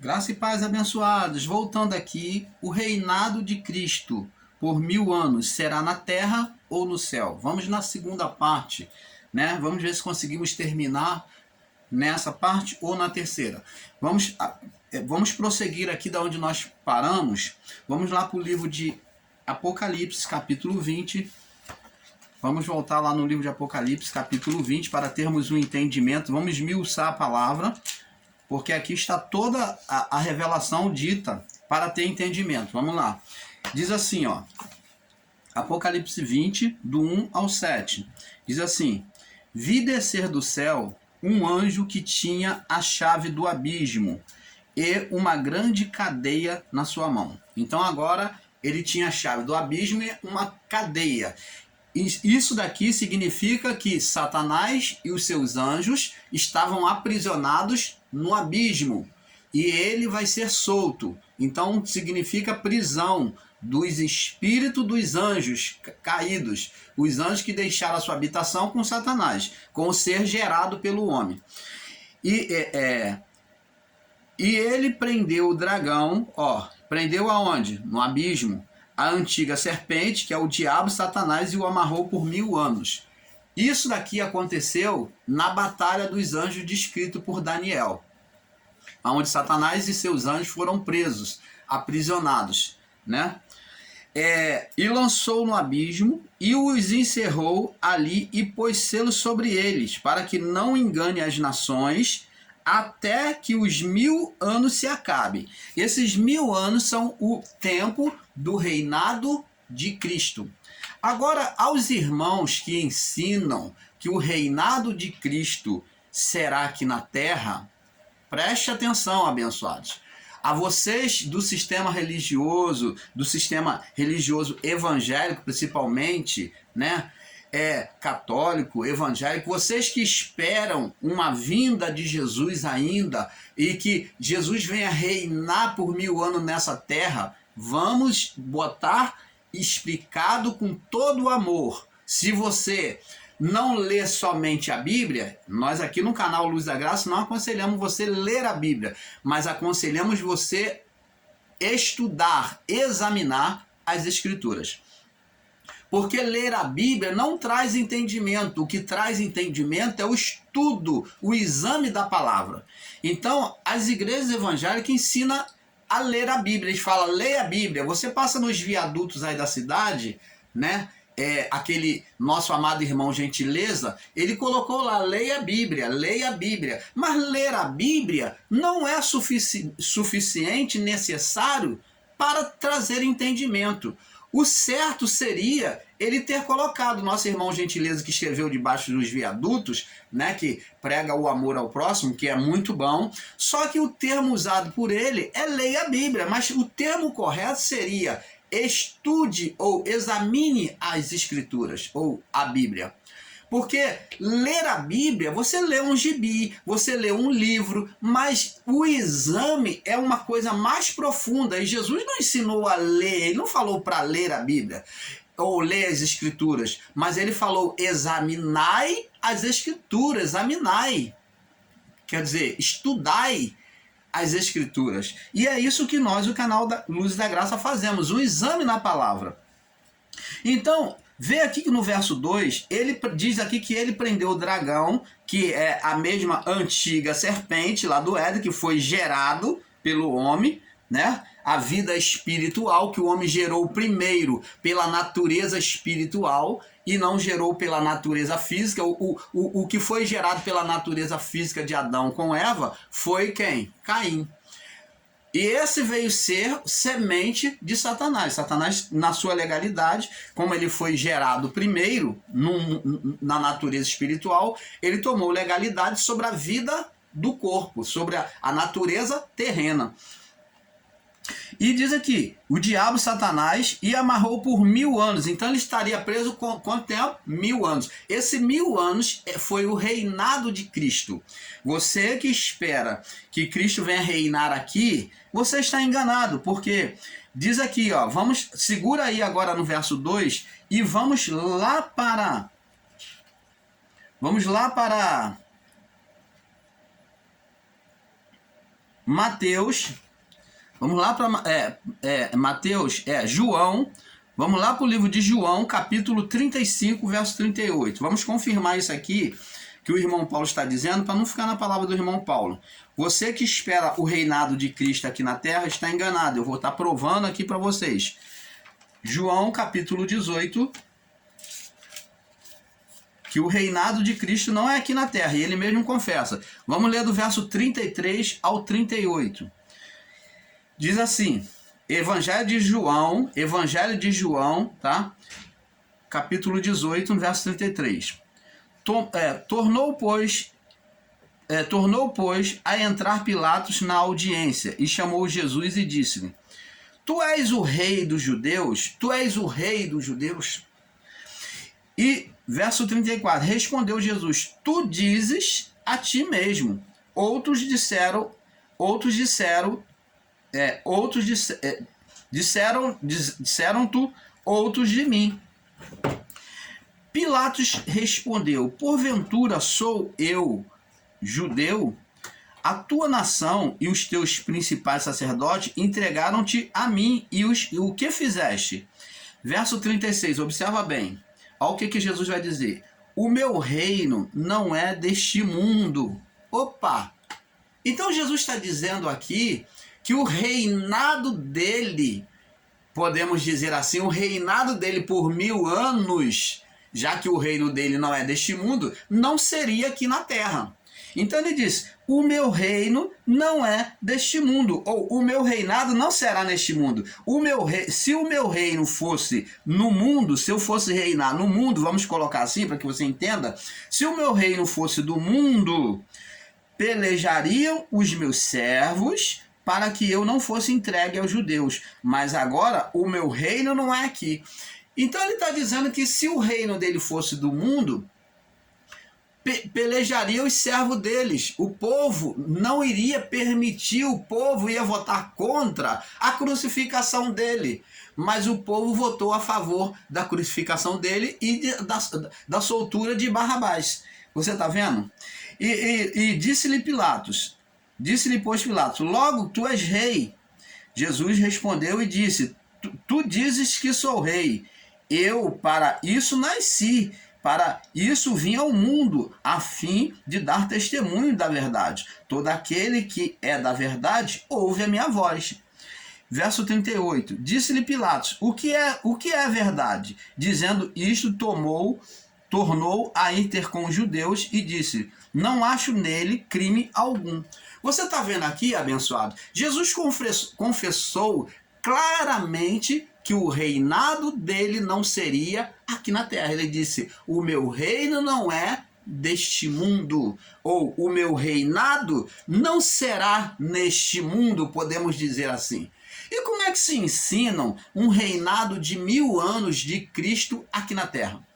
Graça e paz, abençoados. Voltando aqui, o reinado de Cristo por 1000 anos será na terra ou no céu? Vamos na segunda parte, né? Vamos ver se conseguimos terminar nessa parte ou na terceira. Vamos prosseguir aqui da onde nós paramos. Vamos lá para o livro de Apocalipse, capítulo 20. Vamos voltar lá no livro de Apocalipse, capítulo 20, para termos um entendimento. Vamos esmiuçar a palavra, porque aqui está toda a revelação dita para ter entendimento. Vamos lá. Diz assim, ó, Apocalipse 20, do 1 ao 7. Diz assim: Vi descer do céu um anjo que tinha a chave do abismo e uma grande cadeia na sua mão. Então agora ele tinha a chave do abismo e uma cadeia. Isso daqui significa que Satanás e os seus anjos estavam aprisionados no abismo e ele vai ser solto. Então significa prisão dos espíritos dos anjos caídos, os anjos que deixaram a sua habitação com Satanás, com o ser gerado pelo homem. E ele prendeu o dragão, prendeu aonde? No abismo. A antiga serpente, que é o diabo, Satanás, e o amarrou por 1000 anos. Isso daqui aconteceu na batalha dos anjos descrito por Daniel, onde Satanás e seus anjos foram presos, aprisionados, né? E lançou no abismo e os encerrou ali e pôs selos sobre eles, para que não engane as nações, até que os 1000 anos se acabem. Esses 1000 anos são o tempo do reinado de Cristo. Agora, aos irmãos que ensinam que o reinado de Cristo será aqui na terra, preste atenção, abençoados. A vocês do sistema religioso evangélico principalmente, né? Católico, evangélico, vocês que esperam uma vinda de Jesus ainda e que Jesus venha reinar por 1000 anos nessa terra, vamos botar explicado com todo o amor. Se você não lê somente a Bíblia, nós aqui no canal Luz da Graça não aconselhamos você ler a Bíblia, mas aconselhamos você estudar, examinar as Escrituras. Porque ler a Bíblia não traz entendimento. O que traz entendimento é o estudo, o exame da palavra. Então, as igrejas evangélicas ensinam a ler a Bíblia. Eles falam, leia a Bíblia. Você passa nos viadutos aí da cidade, né? Aquele nosso amado irmão Gentileza, ele colocou lá, leia a Bíblia, leia a Bíblia. Mas ler a Bíblia não é suficiente, necessário para trazer entendimento. O certo seria ele ter colocado, nosso irmão Gentileza, que escreveu Debaixo dos Viadutos, né, que prega o amor ao próximo, que é muito bom, só que o termo usado por ele é leia a Bíblia, mas o termo correto seria estude ou examine as Escrituras, ou a Bíblia. Porque ler a Bíblia, você lê um gibi, você lê um livro, mas o exame é uma coisa mais profunda. E Jesus não ensinou a ler, ele não falou para ler a Bíblia ou ler as Escrituras, mas ele falou examinai as Escrituras, examinai. Quer dizer, estudai as Escrituras. E é isso que nós, o canal da Luz da Graça, fazemos, um exame na palavra. Então, vê aqui que no verso 2, ele diz aqui que ele prendeu o dragão, que é a mesma antiga serpente lá do Éden, que foi gerado pelo homem, né? A vida espiritual que o homem gerou primeiro pela natureza espiritual e não gerou pela natureza física. O que foi gerado pela natureza física de Adão com Eva foi quem? Caim. E esse veio ser semente de Satanás. Satanás, na sua legalidade, como ele foi gerado primeiro na natureza espiritual, ele tomou legalidade sobre a vida do corpo, sobre a natureza terrena. E diz aqui, o diabo Satanás e amarrou por 1000 anos. Então ele estaria preso com quanto tempo? 1000 anos. Esse 1000 anos foi o reinado de Cristo. Você que espera que Cristo venha reinar aqui, você está enganado, porque diz aqui, ó, segura aí agora no verso 2 e vamos lá para Mateus, vamos lá para João, vamos lá para o livro de João, capítulo 35, verso 38. Vamos confirmar isso aqui, que o irmão Paulo está dizendo, para não ficar na palavra do irmão Paulo. Você que espera o reinado de Cristo aqui na terra está enganado. Eu vou estar provando aqui para vocês. João, capítulo 18, que o reinado de Cristo não é aqui na terra, e ele mesmo confessa. Vamos ler do verso 33 ao 38. Diz assim, Evangelho de João, tá? Capítulo 18, verso 33. Tornou, pois, a entrar Pilatos na audiência, e chamou Jesus e disse-lhe, Tu és o rei dos judeus? Tu és o rei dos judeus? E, verso 34, respondeu Jesus, Tu dizes a ti mesmo. Disseram tu, outros de mim. Pilatos respondeu, porventura sou eu judeu? A tua nação e os teus principais sacerdotes entregaram-te a mim, e o que fizeste? Verso 36, observa bem. Olha o que Jesus vai dizer. O meu reino não é deste mundo. Opa! Então Jesus está dizendo aqui que o reinado dele, podemos dizer assim, o reinado dele por 1000 anos, já que o reino dele não é deste mundo, não seria aqui na terra. Então ele diz, o meu reino não é deste mundo, ou o meu reinado não será neste mundo. Se o meu reino fosse no mundo, se eu fosse reinar no mundo, vamos colocar assim para que você entenda, se o meu reino fosse do mundo, pelejariam os meus servos para que eu não fosse entregue aos judeus. Mas agora o meu reino não é aqui. Então ele está dizendo que se o reino dele fosse do mundo, pelejaria os servos deles. O povo não iria permitir, o povo ia votar contra a crucificação dele. Mas o povo votou a favor da crucificação dele e da soltura de Barrabás. Você está vendo? E disse-lhe pois Pilatos, logo tu és rei. Jesus respondeu e disse, tu dizes que sou rei. Eu para isso nasci, para isso vim ao mundo, a fim de dar testemunho da verdade. Todo aquele que é da verdade, ouve a minha voz. Verso 38, disse-lhe Pilatos, o que é a verdade? Dizendo isto, tornou a ir ter com os judeus e disse, não acho nele crime algum. Você está vendo aqui, abençoado? Jesus confessou claramente que o reinado dele não seria aqui na terra. Ele disse, o meu reino não é deste mundo, ou o meu reinado não será neste mundo, podemos dizer assim. E como é que se ensinam um reinado de 1000 anos de Cristo aqui na terra?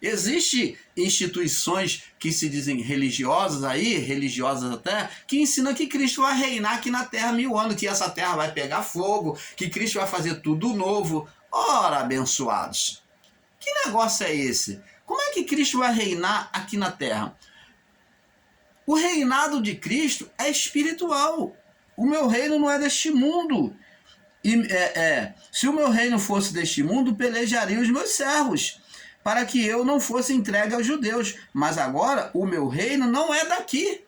Existem instituições que se dizem religiosas até, que ensinam que Cristo vai reinar aqui na terra 1000 anos, que essa terra vai pegar fogo, que Cristo vai fazer tudo novo. Ora, abençoados, que negócio é esse? Como é que Cristo vai reinar aqui na terra? O reinado de Cristo é espiritual. O meu reino não é deste mundo. Se o meu reino fosse deste mundo, pelejaria os meus servos, para que eu não fosse entregue aos judeus. Mas agora o meu reino não é daqui.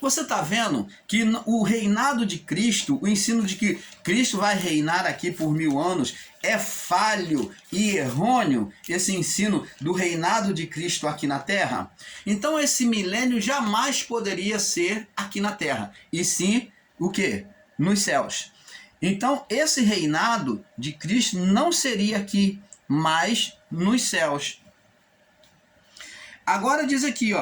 Você está vendo que o reinado de Cristo, o ensino de que Cristo vai reinar aqui por 1000 anos, é falho e errôneo, esse ensino do reinado de Cristo aqui na terra? Então esse milênio jamais poderia ser aqui na terra, e sim, o quê? Nos céus. Então esse reinado de Cristo não seria aqui, mas nos céus. Agora diz aqui,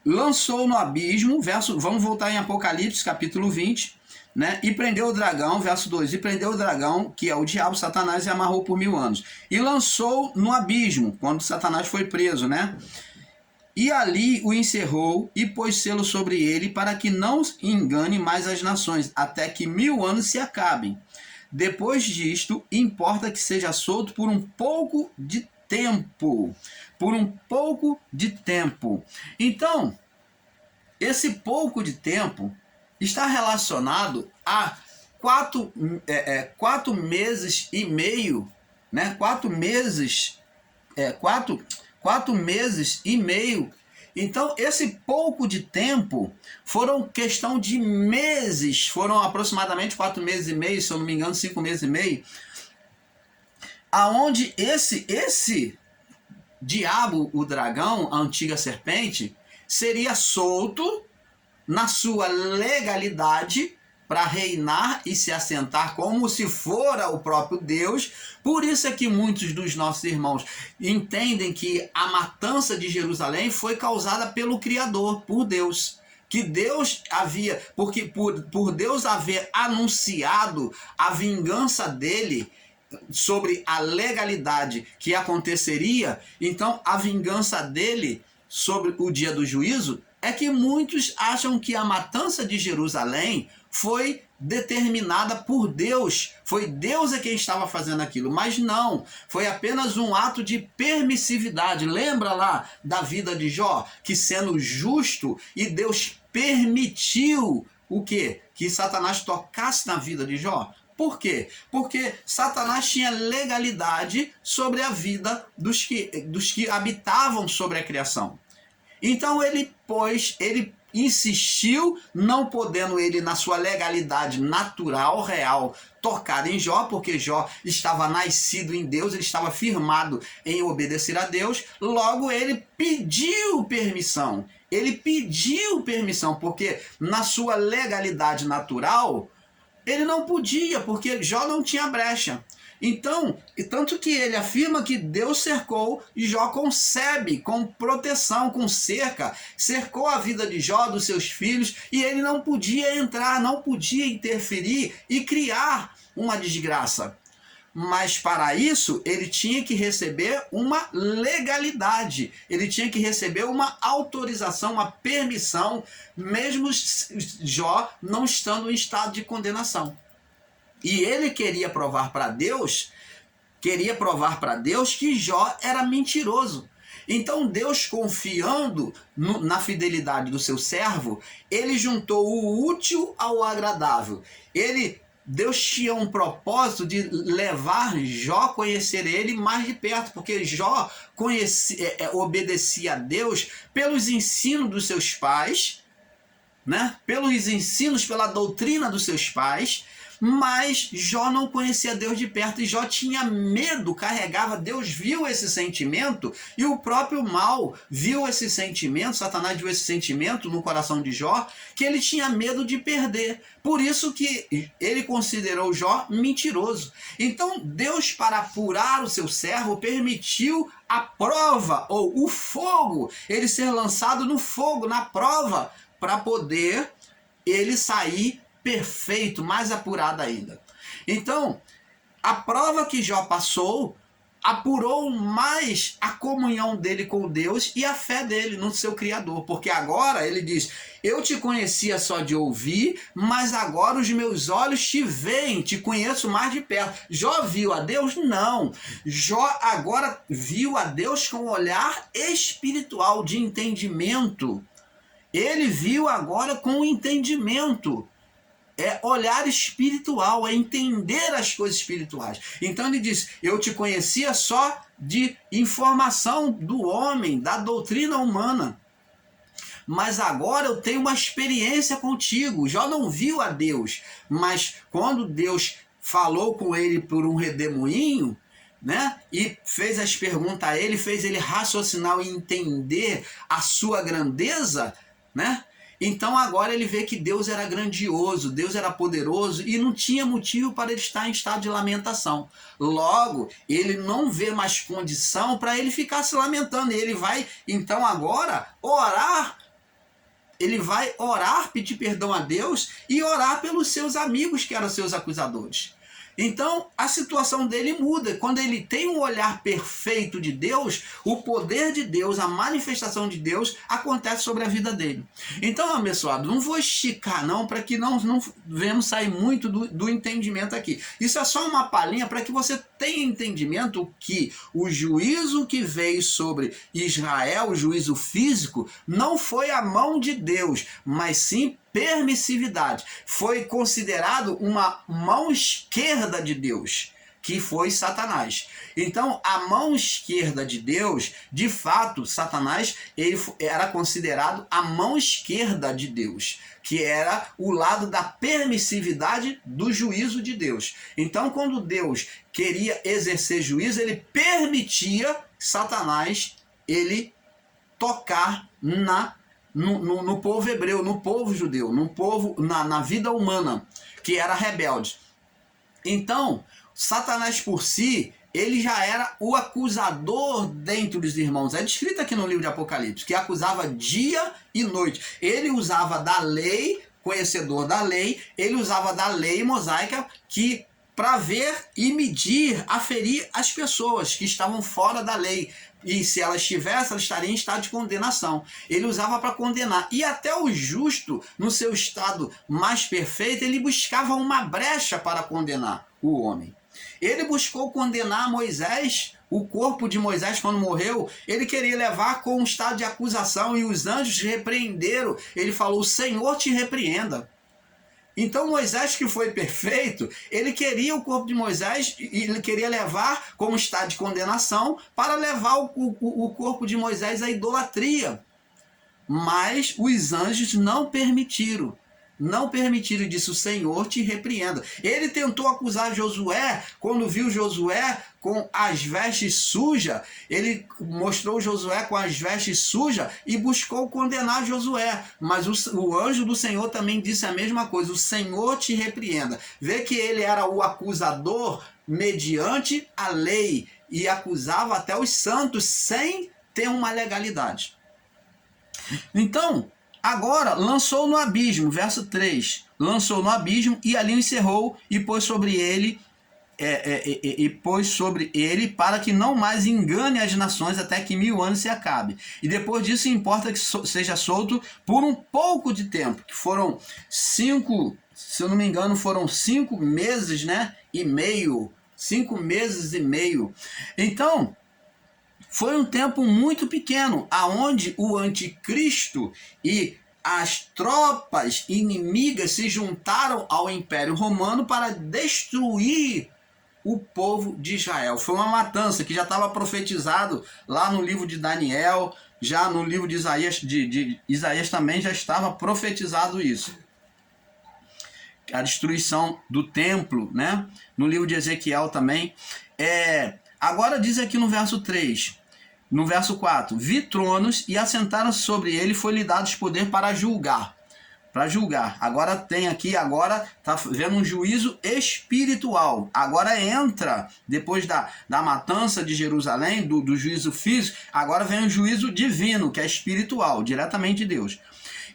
lançou no abismo, vamos voltar em Apocalipse, capítulo 20, né? E prendeu o dragão, verso 2, e prendeu o dragão, que é o diabo, Satanás, e amarrou por 1000 anos. E lançou no abismo, quando Satanás foi preso, né? E ali o encerrou e pôs selo sobre ele, para que não engane mais as nações, até que 1000 anos se acabem. Depois disto, importa que seja solto por um pouco de tempo. Por um pouco de tempo. Então, esse pouco de tempo está relacionado a 4 meses e meio, né? 4 meses e meio. Então, esse pouco de tempo foram questão de meses, foram aproximadamente 4 meses e meio, se eu não me engano, 5 meses e meio, aonde esse diabo, o dragão, a antiga serpente, seria solto na sua legalidade para reinar e se assentar como se fora o próprio Deus. Por isso é que muitos dos nossos irmãos entendem que a matança de Jerusalém foi causada pelo Criador, por Deus. Que Deus havia, porque por Deus haver anunciado a vingança dele sobre a legalidade que aconteceria, então a vingança dele sobre o dia do juízo, é que muitos acham que a matança de Jerusalém foi determinada por Deus. Foi Deus quem estava fazendo aquilo, mas não. Foi apenas um ato de permissividade. Lembra lá da vida de Jó? Que sendo justo, e Deus permitiu o quê? Que Satanás tocasse na vida de Jó. Por quê? Porque Satanás tinha legalidade sobre a vida dos que habitavam sobre a criação. Então ele insistiu, não podendo ele, na sua legalidade natural, real, tocar em Jó, porque Jó estava nascido em Deus, ele estava firmado em obedecer a Deus. Logo ele pediu permissão. Porque na sua legalidade natural ele não podia, porque Jó não tinha brecha. Então, tanto que ele afirma que Deus cercou, e Jó concebe com proteção, com cerca, cercou a vida de Jó, dos seus filhos, e ele não podia entrar, não podia interferir e criar uma desgraça. Mas para isso, ele tinha que receber uma legalidade, ele tinha que receber uma autorização, uma permissão, mesmo Jó não estando em estado de condenação. E ele queria provar para Deus que Jó era mentiroso. Então Deus, confiando na fidelidade do seu servo, ele juntou o útil ao agradável. Deus tinha um propósito de levar Jó a conhecer ele mais de perto, porque Jó obedecia a Deus pelos ensinos dos seus pais, né? Pelos ensinos, pela doutrina dos seus pais, mas Jó não conhecia Deus de perto, e Jó tinha medo, carregava. Deus viu esse sentimento, e o próprio mal viu esse sentimento, Satanás viu esse sentimento no coração de Jó, que ele tinha medo de perder. Por isso que ele considerou Jó mentiroso. Então Deus, para apurar o seu servo, permitiu a prova, ou o fogo, ele ser lançado no fogo, na prova, para poder ele sair perfeito, mais apurado ainda. Então, a prova que Jó passou apurou mais a comunhão dele com Deus e a fé dele no seu Criador, porque agora ele diz: eu te conhecia só de ouvir, mas agora os meus olhos te veem, te conheço mais de perto. Jó viu a Deus? Não. Jó agora viu a Deus com um olhar espiritual, de entendimento. Ele viu agora com entendimento. É olhar espiritual, é entender as coisas espirituais. Então ele diz: eu te conhecia só de informação do homem, da doutrina humana, mas agora eu tenho uma experiência contigo. Jó não viu a Deus, mas quando Deus falou com ele por um redemoinho, né, e fez as perguntas a ele, fez ele raciocinar e entender a sua grandeza, né? Então agora ele vê que Deus era grandioso, Deus era poderoso, e não tinha motivo para ele estar em estado de lamentação. Logo, ele não vê mais condição para ele ficar se lamentando. Ele vai, então, agora orar. Ele vai orar, pedir perdão a Deus e orar pelos seus amigos, que eram seus acusadores. Então a situação dele muda. Quando ele tem um olhar perfeito de Deus, o poder de Deus, a manifestação de Deus acontece sobre a vida dele. Então, abençoado, não vou esticar não, para que não venhamos sair muito do entendimento aqui. Isso é só uma palhinha para que você tenha entendimento que o juízo que veio sobre Israel, o juízo físico, não foi a mão de Deus, mas sim permissividade. Foi considerado uma mão esquerda de Deus, que foi Satanás. Então, a mão esquerda de Deus, de fato, Satanás, ele era considerado a mão esquerda de Deus, que era o lado da permissividade do juízo de Deus. Então, quando Deus queria exercer juízo, ele permitia Satanás ele tocar no povo hebreu, no povo judeu, no povo, na vida humana, que era rebelde. Então, Satanás por si, ele já era o acusador dentre os irmãos. É descrito aqui no livro de Apocalipse, que acusava dia e noite. Ele usava da lei, conhecedor da lei, ele usava da lei mosaica, que para ver e medir, aferir as pessoas que estavam fora da lei. E se elas estivessem, elas estariam em estado de condenação. Ele usava para condenar. E até o justo, no seu estado mais perfeito, ele buscava uma brecha para condenar o homem. Ele buscou condenar Moisés, o corpo de Moisés quando morreu, ele queria levar com um estado de acusação e os anjos repreenderam. Ele falou, o Senhor te repreenda. Então Moisés, que foi perfeito, ele queria o corpo de Moisés, e ele queria levar como estado de condenação para levar o corpo de Moisés à idolatria. Mas os anjos não permitiram. Não permitiram, disse, o Senhor te repreenda. Ele tentou acusar Josué, quando viu Josué com as vestes sujas, ele mostrou Josué com as vestes sujas e buscou condenar Josué. Mas o anjo do Senhor também disse a mesma coisa, o Senhor te repreenda. Vê que ele era o acusador mediante a lei e acusava até os santos sem ter uma legalidade. Então, agora lançou no abismo, verso 3, lançou no abismo e ali o encerrou e pôs sobre ele para que não mais engane as nações até que 1000 anos se acabe. E depois disso importa que seja solto por um pouco de tempo, que foram 5, se eu não me engano, foram 5 meses, né? E meio, 5 meses e meio. Então, foi um tempo muito pequeno, aonde o anticristo e as tropas inimigas se juntaram ao Império Romano para destruir o povo de Israel. Foi uma matança que já estava profetizado lá no livro de Daniel, já no livro de Isaías, Isaías também já estava profetizado isso. A destruição do templo, né? No livro de Ezequiel também. Agora diz aqui no verso 3, no verso 4, vi tronos e assentaram-se sobre ele, foi-lhe dado poder para julgar. Para julgar. Agora tem aqui, agora está vendo um juízo espiritual. Agora entra, depois da matança de Jerusalém, do juízo físico, agora vem o juízo divino, que é espiritual, diretamente de Deus.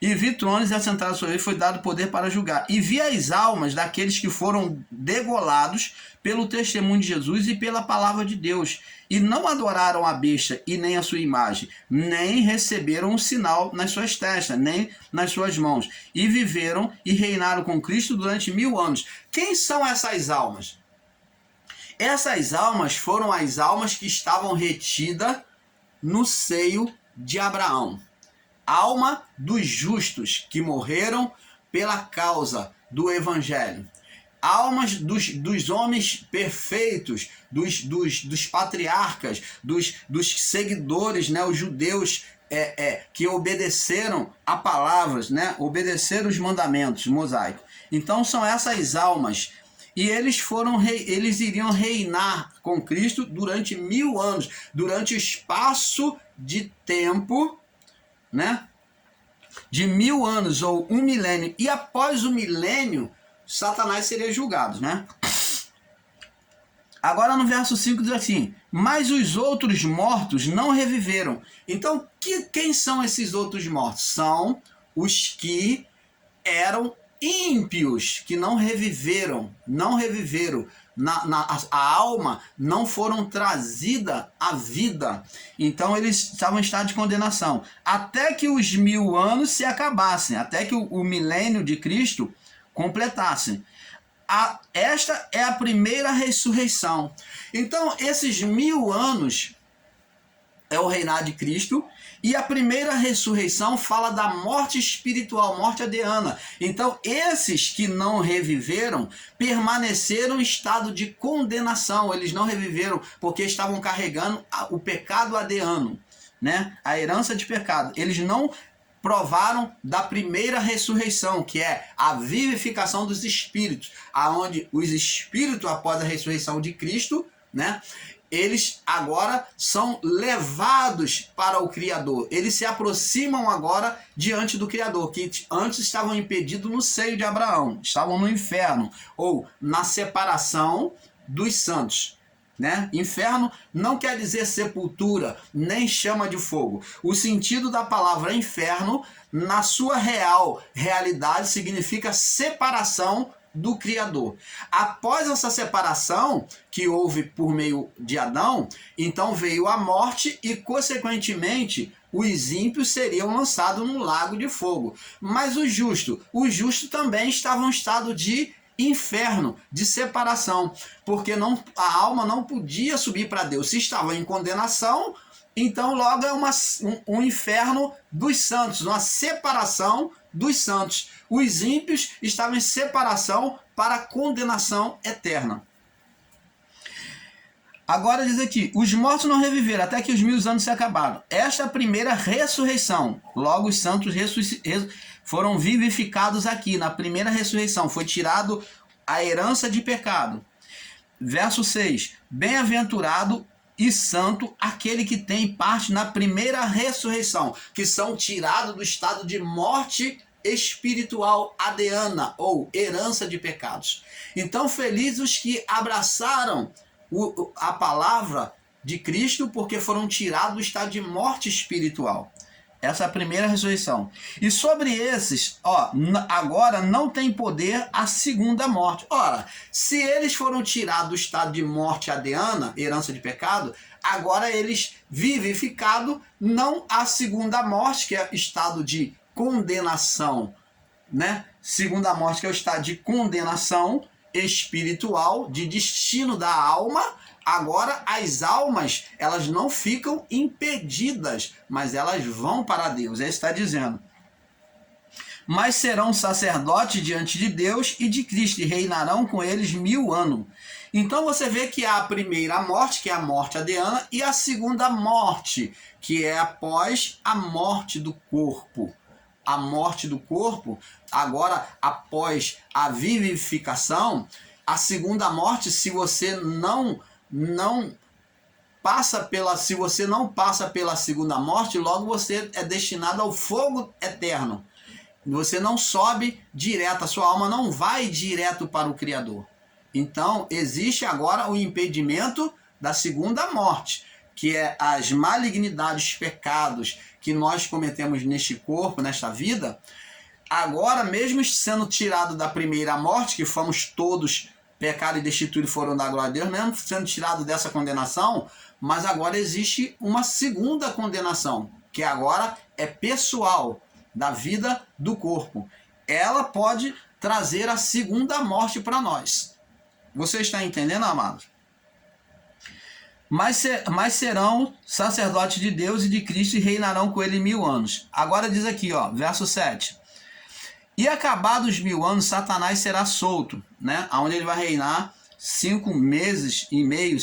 E vi tronos e assentaram sobre ele, foi dado poder para julgar. E vi as almas daqueles que foram degolados pelo testemunho de Jesus e pela palavra de Deus. E não adoraram a besta e nem a sua imagem, nem receberam um sinal nas suas testas, nem nas suas mãos. E viveram e reinaram com Cristo durante 1000 anos. Quem são essas almas? Essas almas foram as almas que estavam retidas no seio de Abraão. Alma dos justos que morreram pela causa do Evangelho. Almas dos homens perfeitos, dos patriarcas, dos seguidores, né, os judeus que obedeceram a palavras, né, obedeceram os mandamentos mosaicos. Então são essas almas. E eles iriam reinar com Cristo durante 1000 anos, durante o espaço de tempo, né, de 1000 anos ou 1 milênio. E após o milênio, Satanás seria julgado, né? Agora no verso 5 diz assim, mas os outros mortos não reviveram. Então, quem são esses outros mortos? São os que eram ímpios, que não reviveram, a alma não foram trazidas à vida. Então eles estavam em estado de condenação. Até que os 1000 anos se acabassem, até que o milênio de Cristo completasse. Esta é a primeira ressurreição. Então, esses 1000 anos é o reinado de Cristo, e a primeira ressurreição fala da morte espiritual, morte adeana. Então, esses que não reviveram permaneceram em estado de condenação. Eles não reviveram porque estavam carregando o pecado adeano, né? A herança de pecado. Eles não provaram da primeira ressurreição, que é a vivificação dos espíritos, aonde os espíritos, após a ressurreição de Cristo, né, eles agora são levados para o Criador. Eles se aproximam agora diante do Criador, que antes estavam impedidos no seio de Abraão, estavam no inferno, ou na separação dos santos. Né? Inferno não quer dizer sepultura, nem chama de fogo. O sentido da palavra inferno, na sua realidade, significa separação do Criador. Após essa separação que houve por meio de Adão, então veio a morte e, consequentemente, os ímpios seriam lançados no lago de fogo. Mas os justos também estavam em estado de inferno, de separação, porque a alma não podia subir para Deus. Se estava em condenação, então logo é um inferno dos santos, uma separação dos santos. Os ímpios estavam em separação para a condenação eterna. Agora diz aqui, os mortos não reviveram até que os 1000 anos se acabaram. Esta é a primeira ressurreição. Logo os santos foram vivificados aqui, na primeira ressurreição. Foi tirado a herança de pecado. Verso 6. Bem-aventurado e santo aquele que tem parte na primeira ressurreição, que são tirados do estado de morte espiritual adeana, ou herança de pecados. Então, felizes os que abraçaram a palavra de Cristo, porque foram tirados do estado de morte espiritual. Essa é a primeira ressurreição. E sobre esses, agora não tem poder a segunda morte. Ora, se eles foram tirados do estado de morte adeana, herança de pecado, agora eles vivificados, não a segunda morte, que é o estado de condenação, né? Segunda morte, que é o estado de condenação espiritual, de destino da alma. Agora as almas, elas não ficam impedidas, mas elas vão para Deus. É isso que está dizendo. Mas serão sacerdotes diante de Deus e de Cristo, e reinarão com eles 1000 anos. Então você vê que há a primeira morte, que é a morte adeana, e a segunda morte, que é após a morte do corpo. A morte do corpo, agora após a vivificação, a segunda morte, se você não passa pela segunda morte, logo você é destinado ao fogo eterno. Você não sobe direto, a sua alma não vai direto para o Criador. Então, existe agora o impedimento da segunda morte, que é as malignidades, pecados que nós cometemos neste corpo, nesta vida. Agora, mesmo sendo tirado da primeira morte, que fomos todos pecados e destituídos, foram da glória a Deus, mesmo sendo tirado dessa condenação, mas agora existe uma segunda condenação, que agora é pessoal, da vida do corpo. Ela pode trazer a segunda morte para nós. Você está entendendo, amados? Mas serão sacerdotes de Deus e de Cristo e reinarão com ele 1000 anos. Agora diz aqui, verso 7. E acabados os 1000 anos, Satanás será solto, né? Onde ele vai reinar 5 meses e meio,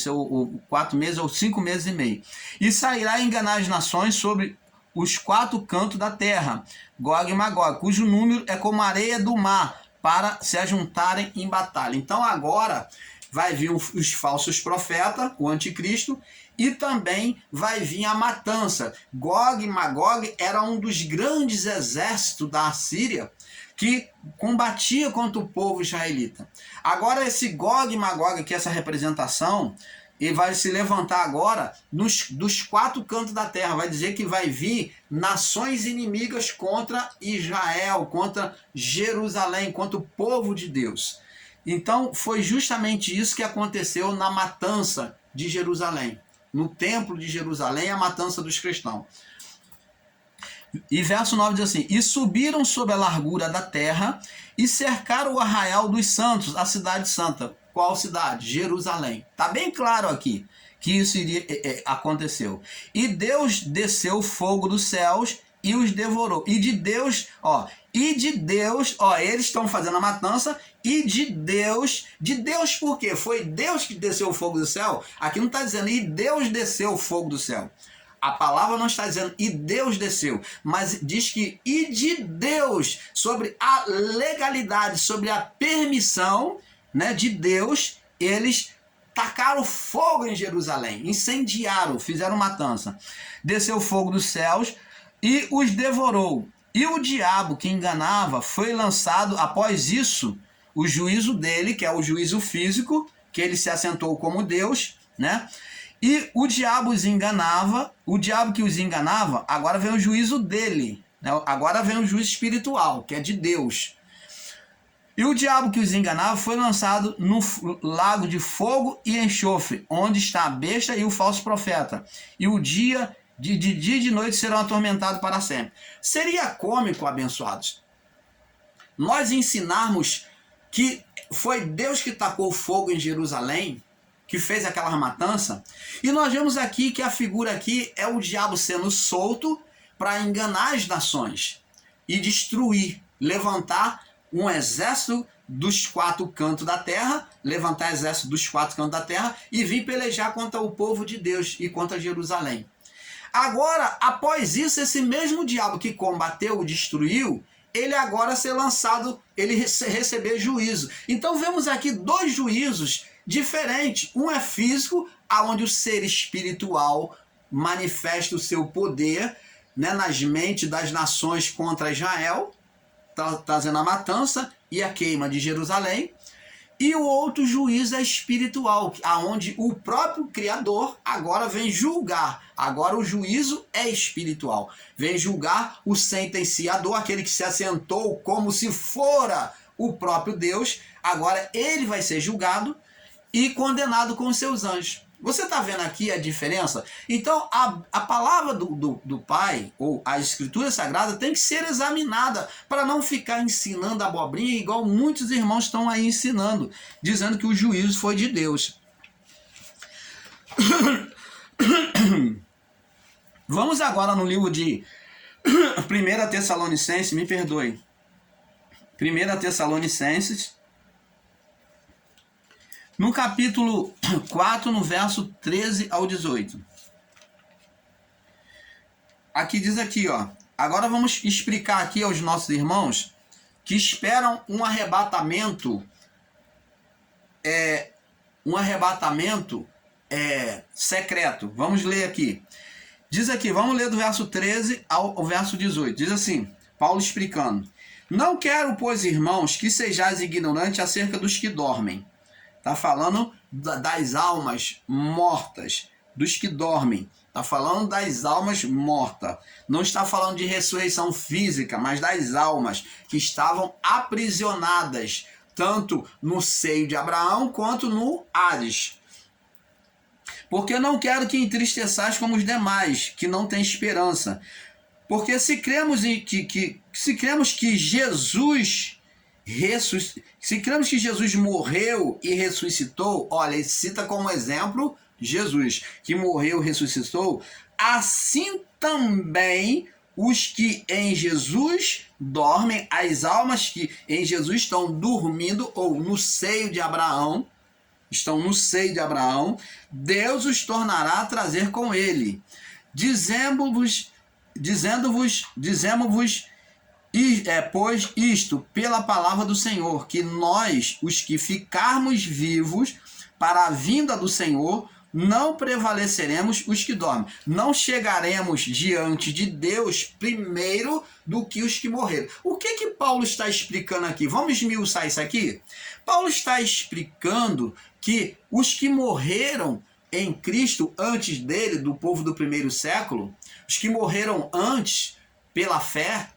4 meses ou 5 meses e meio. E sairá a enganar as nações sobre os 4 cantos da terra, Gog e Magog, cujo número é como a areia do mar, para se ajuntarem em batalha. Então agora vai vir os falsos profetas, o anticristo, e também vai vir a matança. Gog e Magog era um dos grandes exércitos da Assíria que combatia contra o povo israelita. Agora esse Gog e Magog, que é essa representação, ele vai se levantar agora dos 4 cantos da terra. Vai dizer que vai vir nações inimigas contra Israel, contra Jerusalém, contra o povo de Deus. Então foi justamente isso que aconteceu na matança de Jerusalém. No templo de Jerusalém, a matança dos cristãos. E verso 9 diz assim: e subiram sobre a largura da terra e cercaram o arraial dos santos, a cidade santa. Qual cidade? Jerusalém. Está bem claro aqui que isso aconteceu. E Deus desceu fogo dos céus e os devorou. E de Deus, eles estão fazendo a matança, e de Deus por quê? Foi Deus que desceu o fogo do céu? Aqui não está dizendo, e Deus desceu o fogo do céu. A palavra não está dizendo, e Deus desceu, mas diz que, e de Deus, sobre a legalidade, sobre a permissão, né, de Deus, eles tacaram fogo em Jerusalém, incendiaram, fizeram matança. Desceu fogo dos céus e os devorou. E o diabo que enganava foi lançado, após isso, o juízo dele, que é o juízo físico, que ele se assentou como Deus, né? E o diabo os enganava, o diabo que os enganava, agora vem o juízo dele, né? Agora vem o juízo espiritual, que é de Deus. E o diabo que os enganava foi lançado no lago de fogo e enxofre, onde está a besta e o falso profeta. E o dia de dia e de noite serão atormentados para sempre. Seria cômico, abençoados, nós ensinarmos que foi Deus que tacou fogo em Jerusalém, que fez aquela matança, e nós vemos aqui que a figura aqui é o diabo sendo solto para enganar as nações e destruir, levantar um exército dos quatro cantos da terra, levantar exército dos quatro cantos da terra e vir pelejar contra o povo de Deus e contra Jerusalém. Agora, após isso, esse mesmo diabo que combateu, destruiu, ele agora ser lançado, ele receber juízo. Então vemos aqui dois juízos diferentes. Um é físico, aonde o ser espiritual manifesta o seu poder, né, nas mentes das nações contra Israel, trazendo a matança e a queima de Jerusalém. E o outro juízo é espiritual, aonde o próprio Criador agora vem julgar. Agora o juízo é espiritual. Vem julgar o sentenciador, aquele que se assentou como se fora o próprio Deus. Agora ele vai ser julgado e condenado com os seus anjos. Você está vendo aqui a diferença? Então, a palavra do Pai, ou a Escritura Sagrada, tem que ser examinada para não ficar ensinando abobrinha, igual muitos irmãos estão aí ensinando, dizendo que o juízo foi de Deus. Vamos agora no livro de 1 Tessalonicenses, me perdoe. 1 Tessalonicenses, no capítulo 4, no verso 13 ao 18. Aqui diz aqui, ó. Agora vamos explicar aqui aos nossos irmãos que esperam um arrebatamento secreto. Vamos ler aqui. Diz aqui, vamos ler do verso 13 ao verso 18. Diz assim, Paulo explicando: não quero, pois, irmãos, que sejais ignorantes acerca dos que dormem. Está falando das almas mortas, dos que dormem. Está falando das almas mortas. Não está falando de ressurreição física, mas das almas que estavam aprisionadas, tanto no seio de Abraão quanto no Hades. Porque não quero que entristeçais como os demais, que não têm esperança. Porque se cremos que Jesus morreu e ressuscitou, olha, ele cita como exemplo Jesus, que morreu e ressuscitou, assim também os que em Jesus dormem, as almas que em Jesus estão dormindo ou no seio de Abraão, Deus os tornará a trazer com ele, dizendo-vos, pois isto, pela palavra do Senhor, que nós, os que ficarmos vivos para a vinda do Senhor, não prevaleceremos os que dormem. Não chegaremos diante de Deus primeiro do que os que morreram. O que Paulo está explicando aqui? Vamos esmiuçar isso aqui? Paulo está explicando que os que morreram em Cristo antes dele, do povo do primeiro século, os que morreram antes pela fé,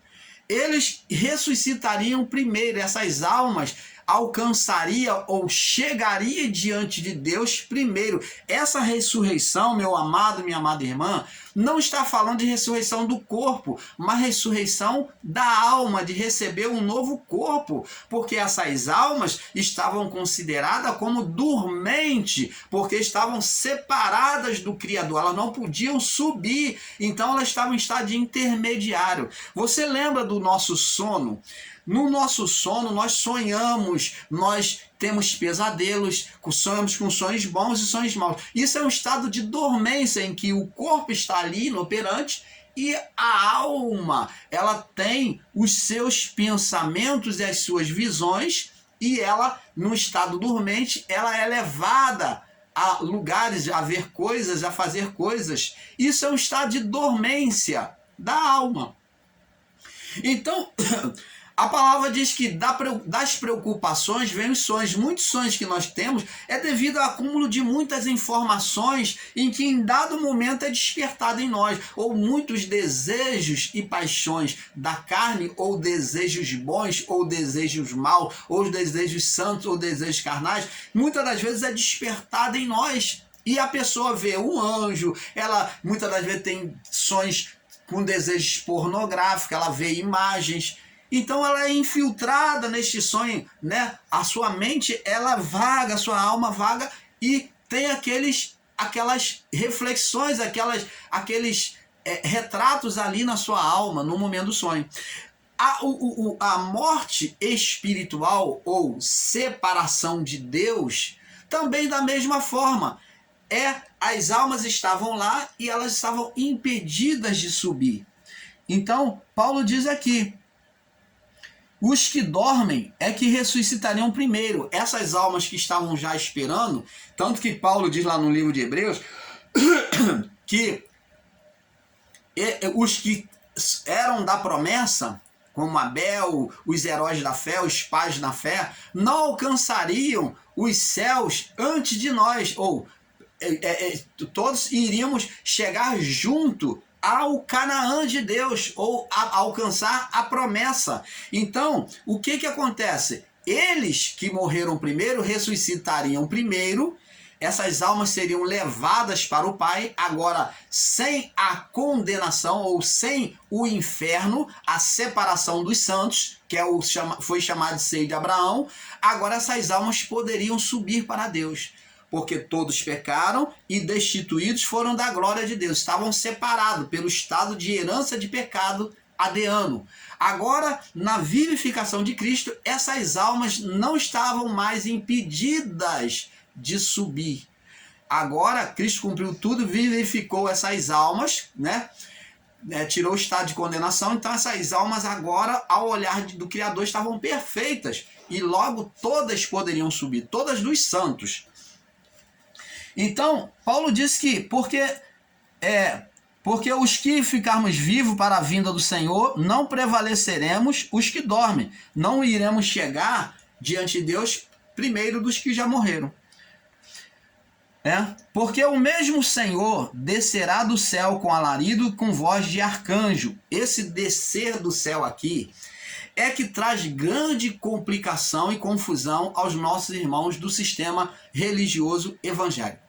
eles ressuscitariam primeiro. Essas almas alcançaria ou chegaria diante de Deus primeiro. Essa ressurreição, meu amado, minha amada irmã, não está falando de ressurreição do corpo, mas ressurreição da alma, de receber um novo corpo, porque essas almas estavam consideradas como dormente, porque estavam separadas do Criador, elas não podiam subir, então elas estavam em estado intermediário. Você lembra do nosso sono? No nosso sono, nós sonhamos, nós temos pesadelos, sonhamos com sonhos bons e sonhos maus. Isso é um estado de dormência em que o corpo está ali inoperante e a alma, ela tem os seus pensamentos e as suas visões, e ela, no estado dormente, ela é levada a lugares, a ver coisas, a fazer coisas. Isso é um estado de dormência da alma. Então, a palavra diz que das preocupações vem os sonhos. Muitos sonhos que nós temos é devido ao acúmulo de muitas informações em que em dado momento é despertado em nós, ou muitos desejos e paixões da carne, ou desejos bons, ou desejos maus, ou desejos santos, ou desejos carnais, muitas das vezes é despertado em nós. E a pessoa vê um anjo, ela muitas das vezes tem sonhos com desejos pornográficos, ela vê imagens. Então ela é infiltrada neste sonho, né? A sua mente, ela vaga, a sua alma vaga e tem aquelas reflexões, aqueles retratos ali na sua alma no momento do sonho. A morte espiritual ou separação de Deus também da mesma forma. As almas estavam lá e elas estavam impedidas de subir. Então, Paulo diz aqui, os que dormem é que ressuscitariam primeiro. Essas almas que estavam já esperando, tanto que Paulo diz lá no livro de Hebreus, que os que eram da promessa, como Abel, os heróis da fé, os pais da fé, não alcançariam os céus antes de nós, ou todos iríamos chegar junto ao Canaã de Deus, ou a alcançar a promessa. Então, o que acontece? Eles que morreram primeiro ressuscitariam primeiro, essas almas seriam levadas para o Pai, agora sem a condenação ou sem o inferno, a separação dos santos, que foi chamado de seio de Abraão. Agora essas almas poderiam subir para Deus, porque todos pecaram e destituídos foram da glória de Deus. Estavam separados pelo estado de herança de pecado adeano. Agora, na vivificação de Cristo, essas almas não estavam mais impedidas de subir. Agora, Cristo cumpriu tudo, vivificou essas almas, né? Tirou o estado de condenação. Então, essas almas agora, ao olhar do Criador, estavam perfeitas. E logo todas poderiam subir, todas dos santos. Então, Paulo diz que porque os que ficarmos vivos para a vinda do Senhor, não prevaleceremos os que dormem. Não iremos chegar diante de Deus primeiro dos que já morreram. Porque o mesmo Senhor descerá do céu com alarido e com voz de arcanjo. Esse descer do céu aqui é que traz grande complicação e confusão aos nossos irmãos do sistema religioso evangélico.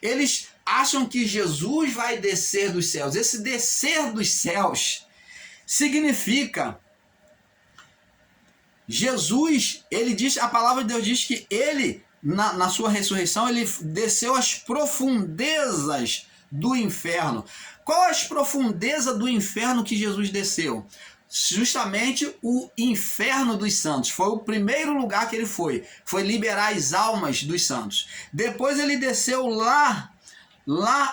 Eles acham que Jesus vai descer dos céus. Esse descer dos céus significa Jesus, ele diz, a palavra de Deus diz que ele, na sua ressurreição, ele desceu às profundezas do inferno. Qual as profundezas do inferno que Jesus desceu? Justamente o inferno dos santos. Foi o primeiro lugar que ele foi liberar as almas dos santos. Depois ele desceu lá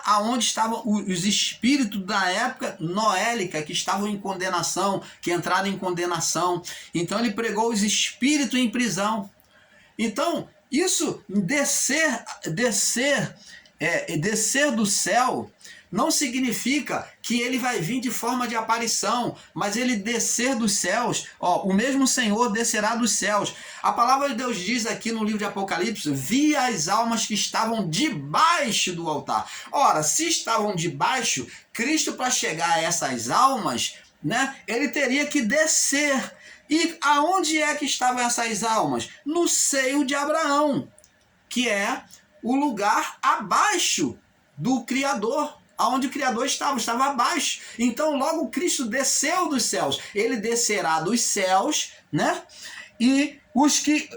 aonde estavam os espíritos da época noélica, que estavam em condenação, que entraram em condenação. Então ele pregou os espíritos em prisão. Então, isso, descer do céu, não significa que ele vai vir de forma de aparição, mas ele descer dos céus, o mesmo Senhor descerá dos céus. A palavra de Deus diz aqui no livro de Apocalipse, vi as almas que estavam debaixo do altar. Ora, se estavam debaixo, Cristo, para chegar a essas almas, né, ele teria que descer. E aonde é que estavam essas almas? No seio de Abraão, que é o lugar abaixo do Criador, aonde o Criador estava abaixo. Então logo Cristo desceu dos céus, ele descerá dos céus, né? E os que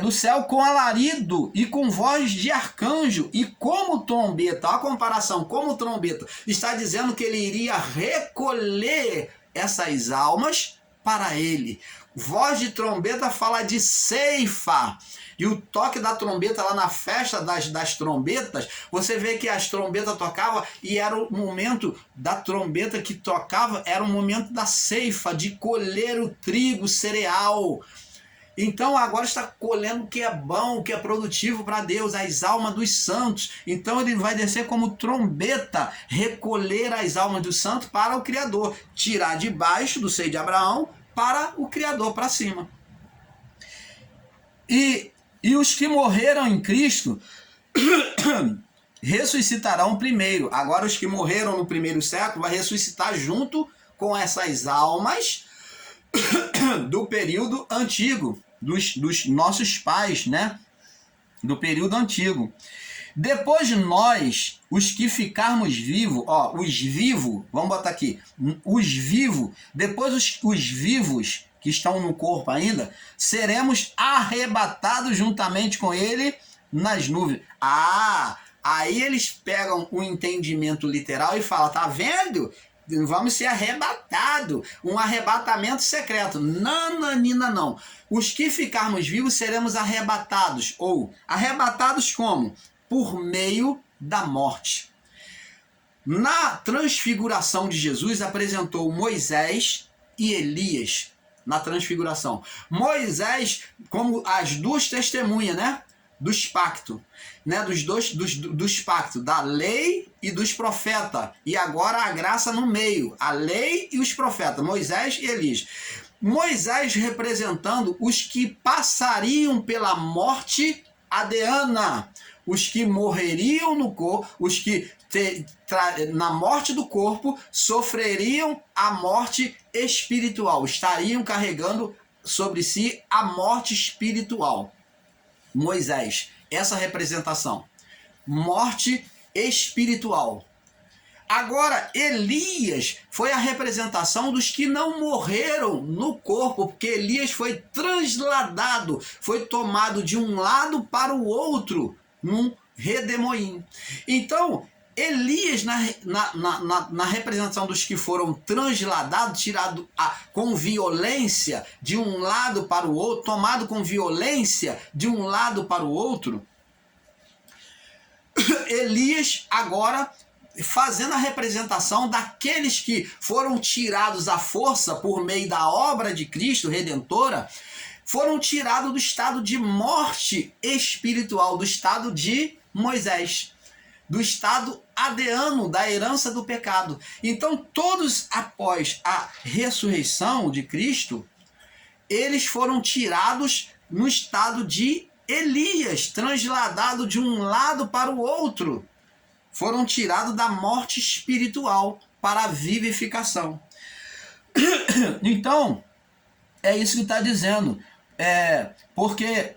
do céu com alarido e com voz de arcanjo e como trombeta. A comparação, como trombeta, está dizendo que ele iria recolher essas almas para ele. Voz de trombeta fala de ceifa. E o toque da trombeta lá na festa das trombetas, você vê que as trombetas tocavam e era o momento da trombeta que tocava, era o momento da ceifa, de colher o trigo, cereal. Então agora está colhendo o que é bom, o que é produtivo para Deus, as almas dos santos. Então ele vai descer como trombeta, recolher as almas dos santos para o Criador, tirar de baixo do seio de Abraão para o Criador, para cima. E os que morreram em Cristo ressuscitarão primeiro. Agora os que morreram no primeiro século vai ressuscitar junto com essas almas do período antigo, dos nossos pais, né? Do período antigo. Depois de nós, os que ficarmos vivos, os vivos, vamos botar aqui, os vivos, depois os vivos que estão no corpo ainda, seremos arrebatados juntamente com ele nas nuvens. Aí eles pegam o entendimento literal e falam, tá vendo? Vamos ser arrebatados, um arrebatamento secreto. Nananina não. Os que ficarmos vivos seremos arrebatados. Ou arrebatados como? Por meio da morte. Na transfiguração de Jesus apresentou Moisés e Elias. Na transfiguração. Moisés como as duas testemunhas, né? Dos pactos, né? Dos pactos, da lei e dos profetas. E agora a graça no meio, a lei e os profetas, Moisés e Elias. Moisés representando os que passariam pela morte adeana, os que morreriam no corpo, os que na morte do corpo sofreriam a morte espiritual, estariam carregando sobre si a morte espiritual. Moisés, essa representação, morte espiritual. Agora, Elias foi a representação dos que não morreram no corpo, porque Elias foi transladado, foi tomado de um lado para o outro, num redemoinho. Então, Elias, na representação dos que foram transladados, tirado com violência de um lado para o outro, tomado com violência de um lado para o outro, Elias agora fazendo a representação daqueles que foram tirados à força por meio da obra de Cristo redentora, foram tirados do estado de morte espiritual, do estado de Moisés, do estado adeano, da herança do pecado. Então, todos após a ressurreição de Cristo, eles foram tirados no estado de Elias, transladado de um lado para o outro. Foram tirados da morte espiritual para a vivificação. Então, é isso que está dizendo. Porque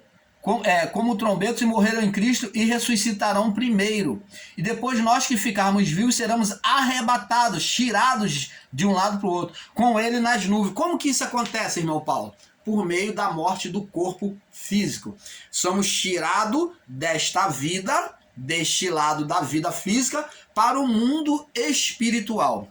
como trombetas morreram em Cristo e ressuscitarão primeiro. E depois nós que ficarmos vivos seremos arrebatados, tirados de um lado para o outro, com ele nas nuvens. Como que isso acontece, irmão Paulo? Por meio da morte do corpo físico. Somos tirados desta vida, deste lado da vida física, para o mundo espiritual.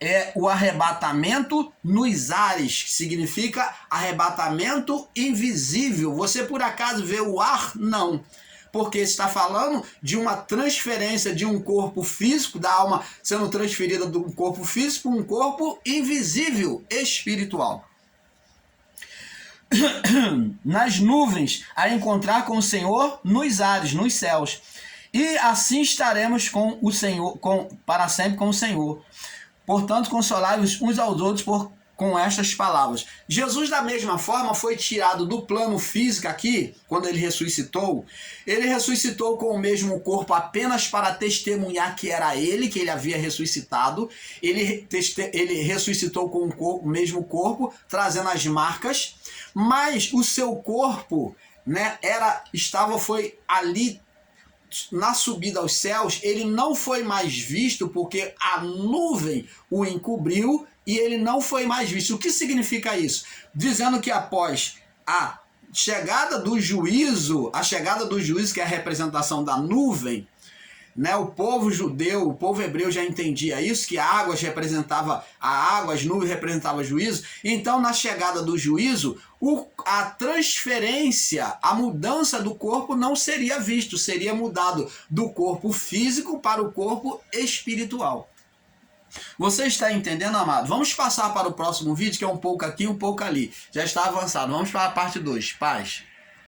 É o arrebatamento nos ares, que significa arrebatamento invisível. Você por acaso vê o ar? Não. Porque está falando de uma transferência de um corpo físico, da alma sendo transferida de um corpo físico para um corpo invisível, espiritual. Nas nuvens, a encontrar com o Senhor nos ares, nos céus. E assim estaremos com o Senhor, para sempre com o Senhor. Portanto, consolai-vos uns aos outros com estas palavras. Jesus, da mesma forma, foi tirado do plano físico aqui, quando ele ressuscitou. Ele ressuscitou com o mesmo corpo apenas para testemunhar que era ele, que ele havia ressuscitado. Ele ressuscitou com o mesmo corpo, trazendo as marcas, mas o seu corpo, né, foi ali na subida aos céus. Ele não foi mais visto porque a nuvem o encobriu e ele não foi mais visto. O que significa isso? Dizendo que após a chegada do juízo, que é a representação da nuvem, né, o povo judeu, o povo hebreu já entendia isso, que as nuvens representavam juízo. Então, na chegada do juízo, a transferência, a mudança do corpo não seria visto, seria mudado do corpo físico para o corpo espiritual. Você está entendendo, amado? Vamos passar para o próximo vídeo, que é um pouco aqui, um pouco ali. Já está avançado. Vamos para a parte 2. Paz.